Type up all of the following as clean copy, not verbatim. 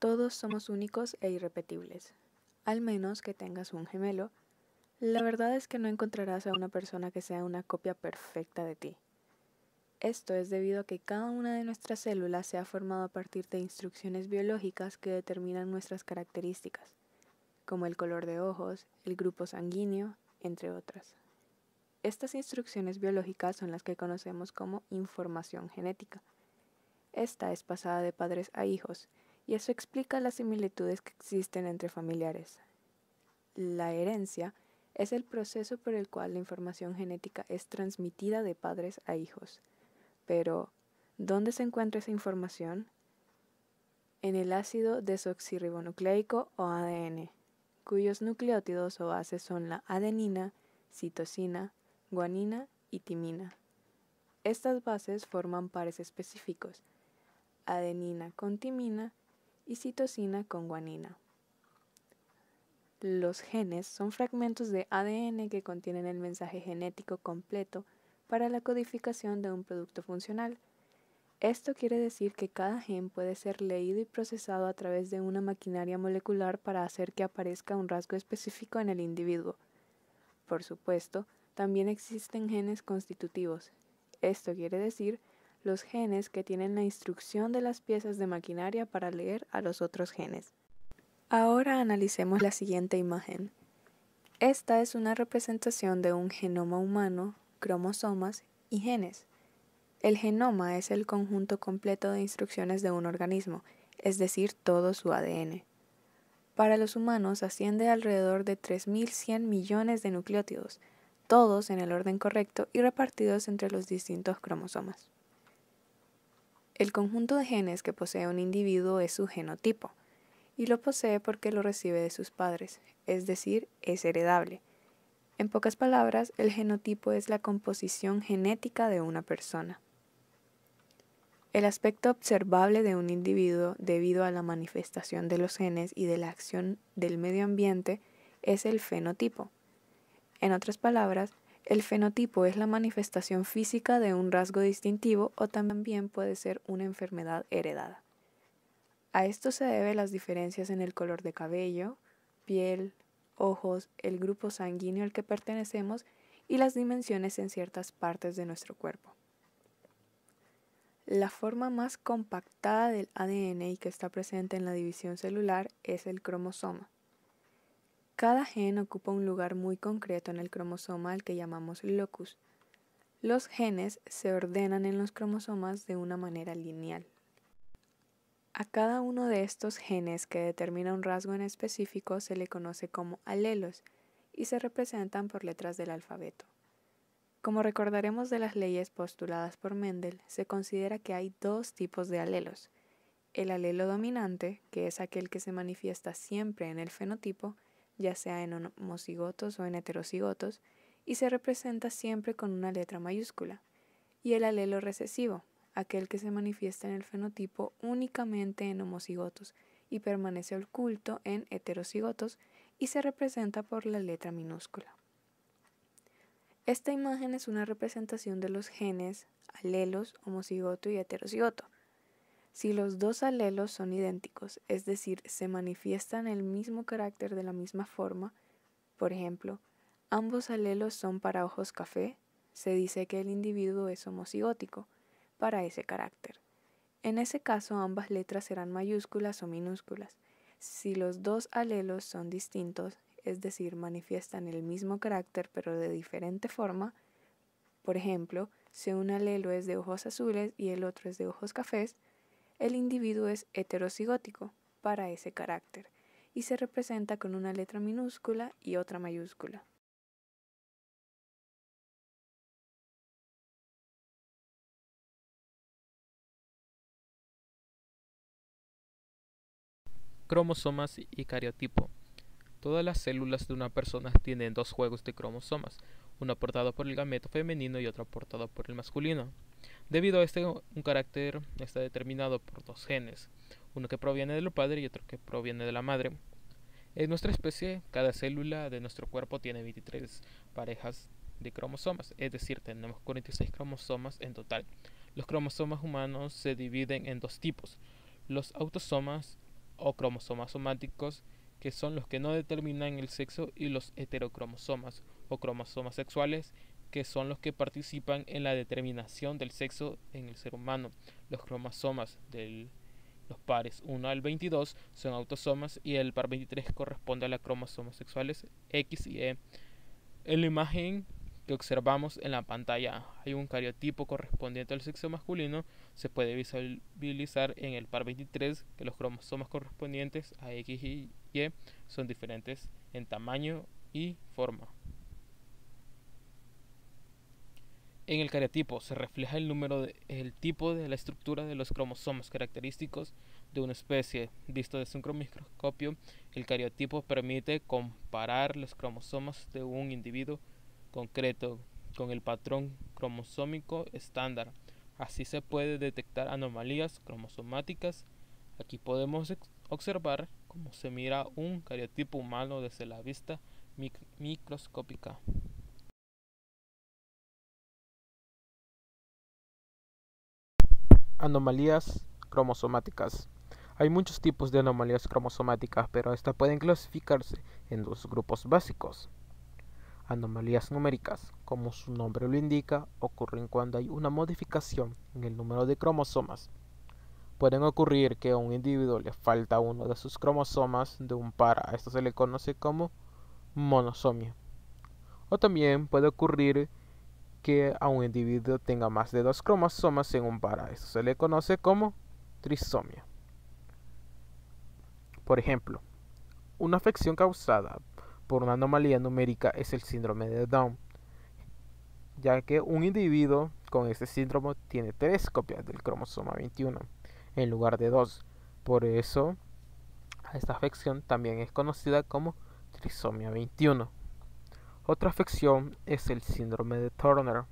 Todos somos únicos e irrepetibles, al menos que tengas un gemelo. La verdad es que no encontrarás a una persona que sea una copia perfecta de ti. Esto es debido a que cada una de nuestras células se ha formado a partir de instrucciones biológicas que determinan nuestras características, como el color de ojos, el grupo sanguíneo, entre otras. Estas instrucciones biológicas son las que conocemos como información genética. Esta es pasada de padres a hijos, y eso explica las similitudes que existen entre familiares. La herencia es el proceso por el cual la información genética es transmitida de padres a hijos. Pero, ¿dónde se encuentra esa información? En el ácido desoxirribonucleico o ADN, cuyos nucleótidos o bases son la adenina, citosina, guanina y timina. Estas bases forman pares específicos, adenina con timina y citosina con guanina. Los genes son fragmentos de ADN que contienen el mensaje genético completo para la codificación de un producto funcional. Esto quiere decir que cada gen puede ser leído y procesado a través de una maquinaria molecular para hacer que aparezca un rasgo específico en el individuo. Por supuesto, también existen genes constitutivos. Esto quiere decir los genes que tienen la instrucción de las piezas de maquinaria para leer a los otros genes. Ahora analicemos la siguiente imagen. Esta es una representación de un genoma humano, cromosomas y genes. El genoma es el conjunto completo de instrucciones de un organismo, es decir, todo su ADN. Para los humanos asciende a alrededor de 3.100 millones de nucleótidos, todos en el orden correcto y repartidos entre los distintos cromosomas. El conjunto de genes que posee un individuo es su genotipo, y lo posee porque lo recibe de sus padres, es decir, es heredable. En pocas palabras, el genotipo es la composición genética de una persona. El aspecto observable de un individuo debido a la manifestación de los genes y de la acción del medio ambiente es el fenotipo. En otras palabras, el fenotipo es la manifestación física de un rasgo distintivo o también puede ser una enfermedad heredada. A esto se debe las diferencias en el color de cabello, piel, ojos, el grupo sanguíneo al que pertenecemos y las dimensiones en ciertas partes de nuestro cuerpo. La forma más compactada del ADN y que está presente en la división celular es el cromosoma. Cada gen ocupa un lugar muy concreto en el cromosoma al que llamamos locus. Los genes se ordenan en los cromosomas de una manera lineal. A cada uno de estos genes que determina un rasgo en específico se le conoce como alelos y se representan por letras del alfabeto. Como recordaremos de las leyes postuladas por Mendel, se considera que hay dos tipos de alelos. El alelo dominante, que es aquel que se manifiesta siempre en el fenotipo, ya sea en homocigotos o en heterocigotos, y se representa siempre con una letra mayúscula. Y el alelo recesivo, aquel que se manifiesta en el fenotipo únicamente en homocigotos y permanece oculto en heterocigotos y se representa por la letra minúscula. Esta imagen es una representación de los genes, alelos, homocigoto y heterocigoto. Si los dos alelos son idénticos, es decir, se manifiestan el mismo carácter de la misma forma, por ejemplo, ambos alelos son para ojos café, se dice que el individuo es homocigótico para ese carácter. En ese caso, ambas letras serán mayúsculas o minúsculas. Si los dos alelos son distintos, es decir, manifiestan el mismo carácter pero de diferente forma, por ejemplo, si un alelo es de ojos azules y el otro es de ojos cafés, el individuo es heterocigótico para ese carácter y se representa con una letra minúscula y otra mayúscula. Cromosomas y cariotipo. Todas las células de una persona tienen dos juegos de cromosomas, uno aportado por el gameto femenino y otro aportado por el masculino. Debido a un carácter está determinado por dos genes, uno que proviene del padre y otro que proviene de la madre. En nuestra especie, cada célula de nuestro cuerpo tiene 23 parejas de cromosomas, es decir, tenemos 46 cromosomas en total. Los cromosomas humanos se dividen en dos tipos, los autosomas o cromosomas somáticos, que son los que no determinan el sexo, y los heterocromosomas o cromosomas sexuales, que son los que participan en la determinación del sexo en el ser humano. Los cromosomas de los pares 1 al 22 son autosomas y el par 23 corresponde a los cromosomas sexuales X y E. En la imagen que observamos en la pantalla hay un cariotipo correspondiente al sexo masculino. Se puede visualizar en el par 23 que los cromosomas correspondientes a X y Y son diferentes en tamaño y forma. En el cariotipo se refleja el tipo de la estructura de los cromosomas característicos de una especie. Visto desde un microscopio, el cariotipo permite comparar los cromosomas de un individuo concreto con el patrón cromosómico estándar. Así se puede detectar anomalías cromosomáticas. Aquí podemos observar cómo se mira un cariotipo humano desde la vista microscópica. Anomalías cromosomáticas. Hay muchos tipos de anomalías cromosomáticas, pero estas pueden clasificarse en dos grupos básicos. Anomalías numéricas, como su nombre lo indica, ocurren cuando hay una modificación en el número de cromosomas. Pueden ocurrir que a un individuo le falta uno de sus cromosomas de un par, a esto se le conoce como monosomia. O también puede ocurrir que a un individuo tenga más de dos cromosomas en un par, a esto se le conoce como trisomia. Por ejemplo, una afección causada por una anomalía numérica es el síndrome de Down, ya que un individuo con este síndrome tiene 3 copias del cromosoma 21 en lugar de 2. Por eso, esta afección también es conocida como trisomia 21. Otra afección es el síndrome de Turner.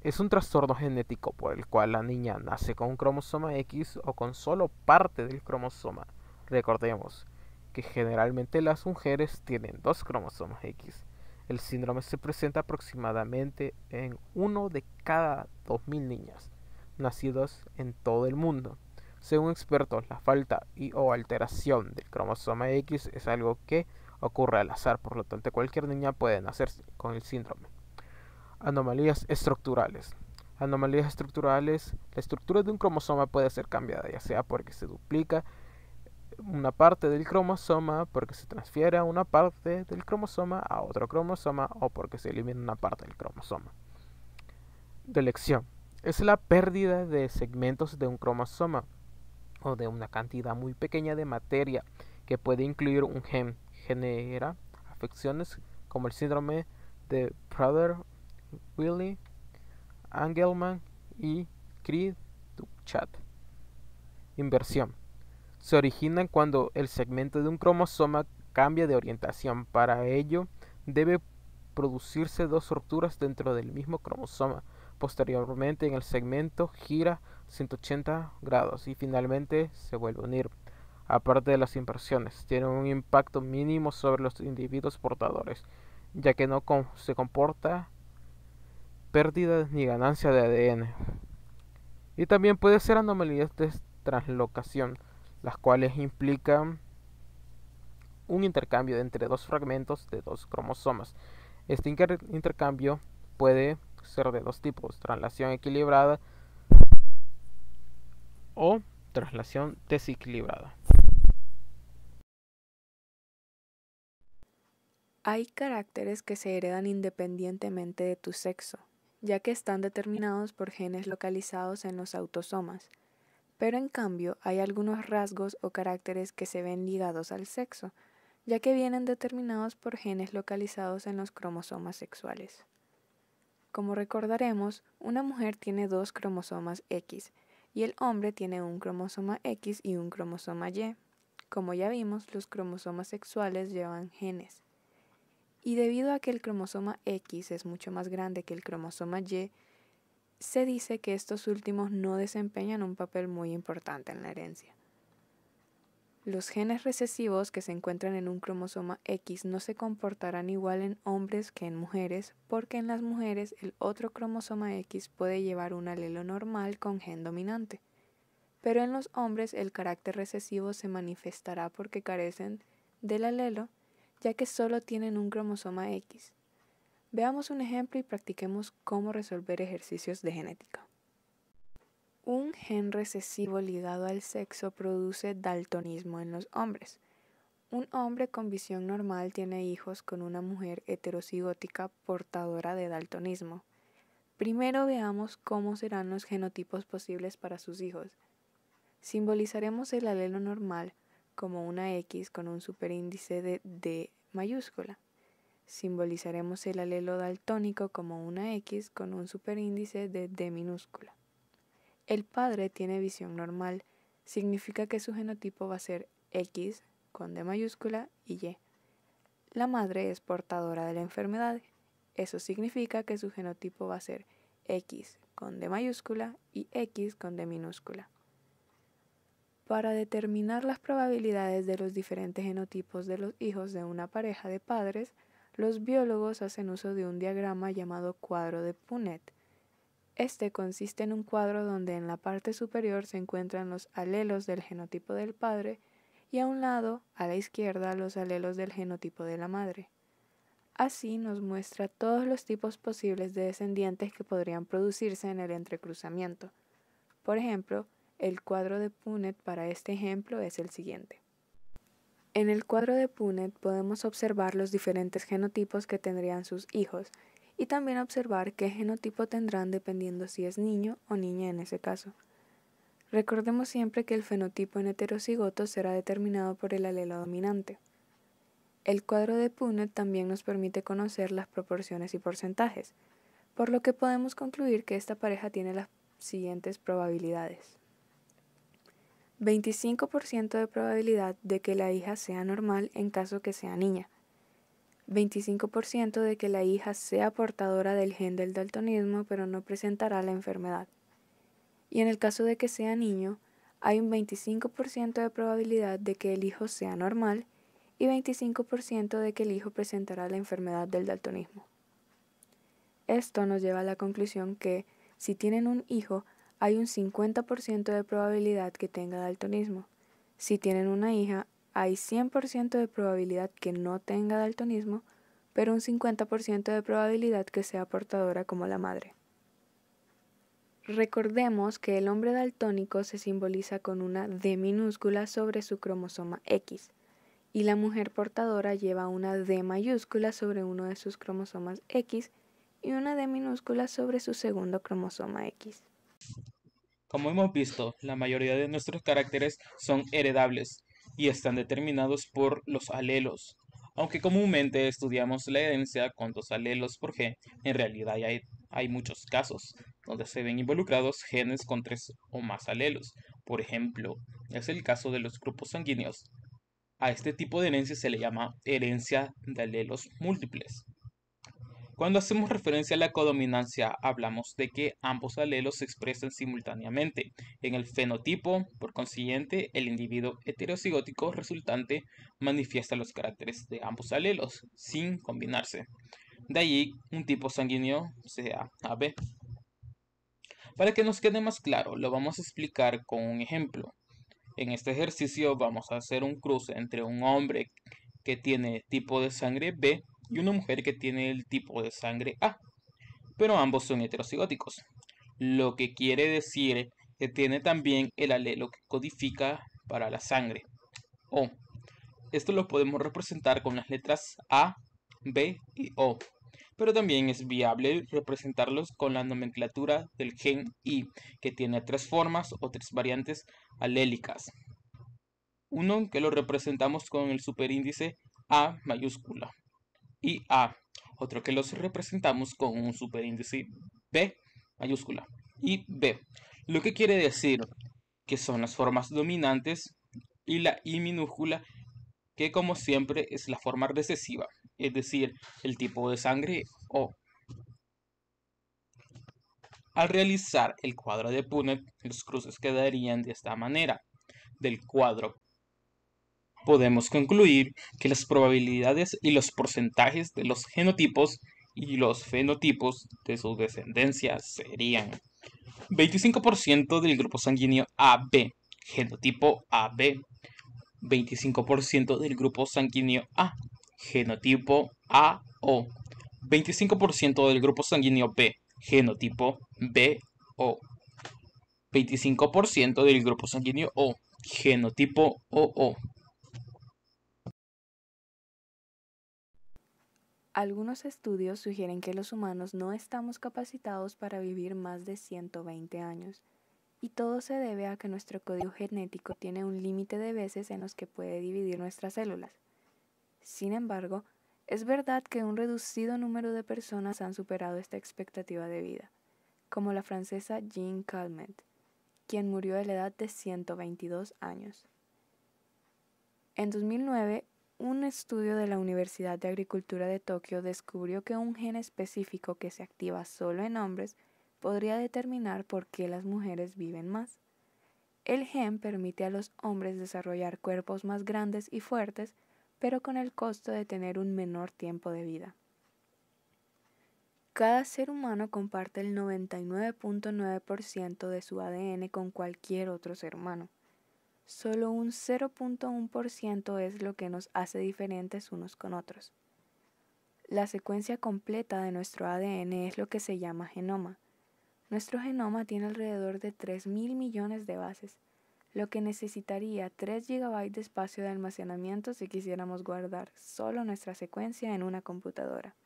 Es un trastorno genético por el cual la niña nace con un cromosoma X o con solo parte del cromosoma. Recordemos que generalmente las mujeres tienen 2 cromosomas X. El síndrome se presenta aproximadamente en 1 de cada 2000 niñas nacidas en todo el mundo. Según expertos, la falta y o alteración del cromosoma X es algo que ocurre al azar, por lo tanto cualquier niña puede nacer con el síndrome. Anomalías estructurales. Anomalías estructurales, la estructura de un cromosoma puede ser cambiada, ya sea porque se duplica una parte del cromosoma, porque se transfiere una parte del cromosoma a otro cromosoma o porque se elimina una parte del cromosoma. Delección. Es la pérdida de segmentos de un cromosoma o de una cantidad muy pequeña de materia que puede incluir un gen. Genera afecciones como el síndrome de Prader-Willi, Angelman y Cri-du-Chat. Inversión. Se originan cuando el segmento de un cromosoma cambia de orientación. Para ello, debe producirse dos rupturas dentro del mismo cromosoma. Posteriormente, en el segmento gira 180 grados y finalmente se vuelve a unir. Aparte de las inversiones, tienen un impacto mínimo sobre los individuos portadores, ya que no se comporta pérdida ni ganancia de ADN. Y también puede ser anomalías de translocación, las cuales implican un intercambio entre dos fragmentos de dos cromosomas. Este intercambio puede ser de dos tipos: traslación equilibrada o traslación desequilibrada. Hay caracteres que se heredan independientemente de tu sexo, ya que están determinados por genes localizados en los autosomas, pero en cambio hay algunos rasgos o caracteres que se ven ligados al sexo, ya que vienen determinados por genes localizados en los cromosomas sexuales. Como recordaremos, una mujer tiene 2 cromosomas X y el hombre tiene un cromosoma X y un cromosoma Y. Como ya vimos, los cromosomas sexuales llevan genes. Y debido a que el cromosoma X es mucho más grande que el cromosoma Y, se dice que estos últimos no desempeñan un papel muy importante en la herencia. Los genes recesivos que se encuentran en un cromosoma X no se comportarán igual en hombres que en mujeres, porque en las mujeres el otro cromosoma X puede llevar un alelo normal con gen dominante, pero en los hombres el carácter recesivo se manifestará porque carecen del alelo, ya que solo tienen un cromosoma X. Veamos un ejemplo y practiquemos cómo resolver ejercicios de genética. Un gen recesivo ligado al sexo produce daltonismo en los hombres. Un hombre con visión normal tiene hijos con una mujer heterocigótica portadora de daltonismo. Primero veamos cómo serán los genotipos posibles para sus hijos. Simbolizaremos el alelo normal como una X con un superíndice de D mayúscula. Simbolizaremos el alelo daltónico como una X con un superíndice de D minúscula. El padre tiene visión normal, significa que su genotipo va a ser X con D mayúscula y Y. La madre es portadora de la enfermedad, eso significa que su genotipo va a ser X con D mayúscula y X con D minúscula. Para determinar las probabilidades de los diferentes genotipos de los hijos de una pareja de padres, los biólogos hacen uso de un diagrama llamado cuadro de Punnett. Este consiste en un cuadro donde en la parte superior se encuentran los alelos del genotipo del padre y a un lado, a la izquierda, los alelos del genotipo de la madre. Así nos muestra todos los tipos posibles de descendientes que podrían producirse en el entrecruzamiento. Por ejemplo, el cuadro de Punnett para este ejemplo es el siguiente. En el cuadro de Punnett podemos observar los diferentes genotipos que tendrían sus hijos y también observar qué genotipo tendrán dependiendo si es niño o niña en ese caso. Recordemos siempre que el fenotipo en heterocigotos será determinado por el alelo dominante. El cuadro de Punnett también nos permite conocer las proporciones y porcentajes, por lo que podemos concluir que esta pareja tiene las siguientes probabilidades. 25% de probabilidad de que la hija sea normal en caso que sea niña. 25% de que la hija sea portadora del gen del daltonismo pero no presentará la enfermedad. Y en el caso de que sea niño, hay un 25% de probabilidad de que el hijo sea normal y 25% de que el hijo presentará la enfermedad del daltonismo. Esto nos lleva a la conclusión que, si tienen un hijo, hay un 50% de probabilidad que tenga daltonismo. Si tienen una hija, hay 100% de probabilidad que no tenga daltonismo, pero un 50% de probabilidad que sea portadora como la madre. Recordemos que el hombre daltónico se simboliza con una D minúscula sobre su cromosoma X, y la mujer portadora lleva una D mayúscula sobre uno de sus cromosomas X y una D minúscula sobre su segundo cromosoma X. Como hemos visto, la mayoría de nuestros caracteres son heredables y están determinados por los alelos. Aunque comúnmente estudiamos la herencia con 2 alelos por gen, en realidad hay muchos casos donde se ven involucrados genes con 3 o más alelos. Por ejemplo, es el caso de los grupos sanguíneos. A este tipo de herencia se le llama herencia de alelos múltiples. Cuando hacemos referencia a la codominancia, hablamos de que ambos alelos se expresan simultáneamente en el fenotipo. Por consiguiente, el individuo heterocigótico resultante manifiesta los caracteres de ambos alelos sin combinarse. De allí, un tipo sanguíneo sea AB. Para que nos quede más claro, lo vamos a explicar con un ejemplo. En este ejercicio vamos a hacer un cruce entre un hombre que tiene tipo de sangre B y una mujer que tiene el tipo de sangre A, pero ambos son heterocigóticos, lo que quiere decir que tiene también el alelo que codifica para la sangre, O. Esto lo podemos representar con las letras A, B y O, pero también es viable representarlos con la nomenclatura del gen I, que tiene 3 formas o 3 variantes alélicas. Uno que lo representamos con el superíndice A mayúscula y A, otro que los representamos con un superíndice B mayúscula y B, lo que quiere decir que son las formas dominantes, y la I minúscula, que como siempre es la forma recesiva, es decir, el tipo de sangre O. Al realizar el cuadro de Punnett, los cruces quedarían de esta manera. Del cuadro podemos concluir que las probabilidades y los porcentajes de los genotipos y los fenotipos de su descendencia serían 25% del grupo sanguíneo AB, genotipo AB. 25% del grupo sanguíneo A, genotipo AO. 25% del grupo sanguíneo B, genotipo BO. 25% del grupo sanguíneo O, genotipo OO. Algunos estudios sugieren que los humanos no estamos capacitados para vivir más de 120 años, y todo se debe a que nuestro código genético tiene un límite de veces en los que puede dividir nuestras células. Sin embargo, es verdad que un reducido número de personas han superado esta expectativa de vida, como la francesa Jeanne Calment, quien murió a la edad de 122 años. En 2009, un estudio de la Universidad de Agricultura de Tokio descubrió que un gen específico que se activa solo en hombres podría determinar por qué las mujeres viven más. El gen permite a los hombres desarrollar cuerpos más grandes y fuertes, pero con el costo de tener un menor tiempo de vida. Cada ser humano comparte el 99.9% de su ADN con cualquier otro ser humano. Solo un 0.1% es lo que nos hace diferentes unos con otros. La secuencia completa de nuestro ADN es lo que se llama genoma. Nuestro genoma tiene alrededor de 3.000 millones de bases, lo que necesitaría 3 GB de espacio de almacenamiento si quisiéramos guardar solo nuestra secuencia en una computadora.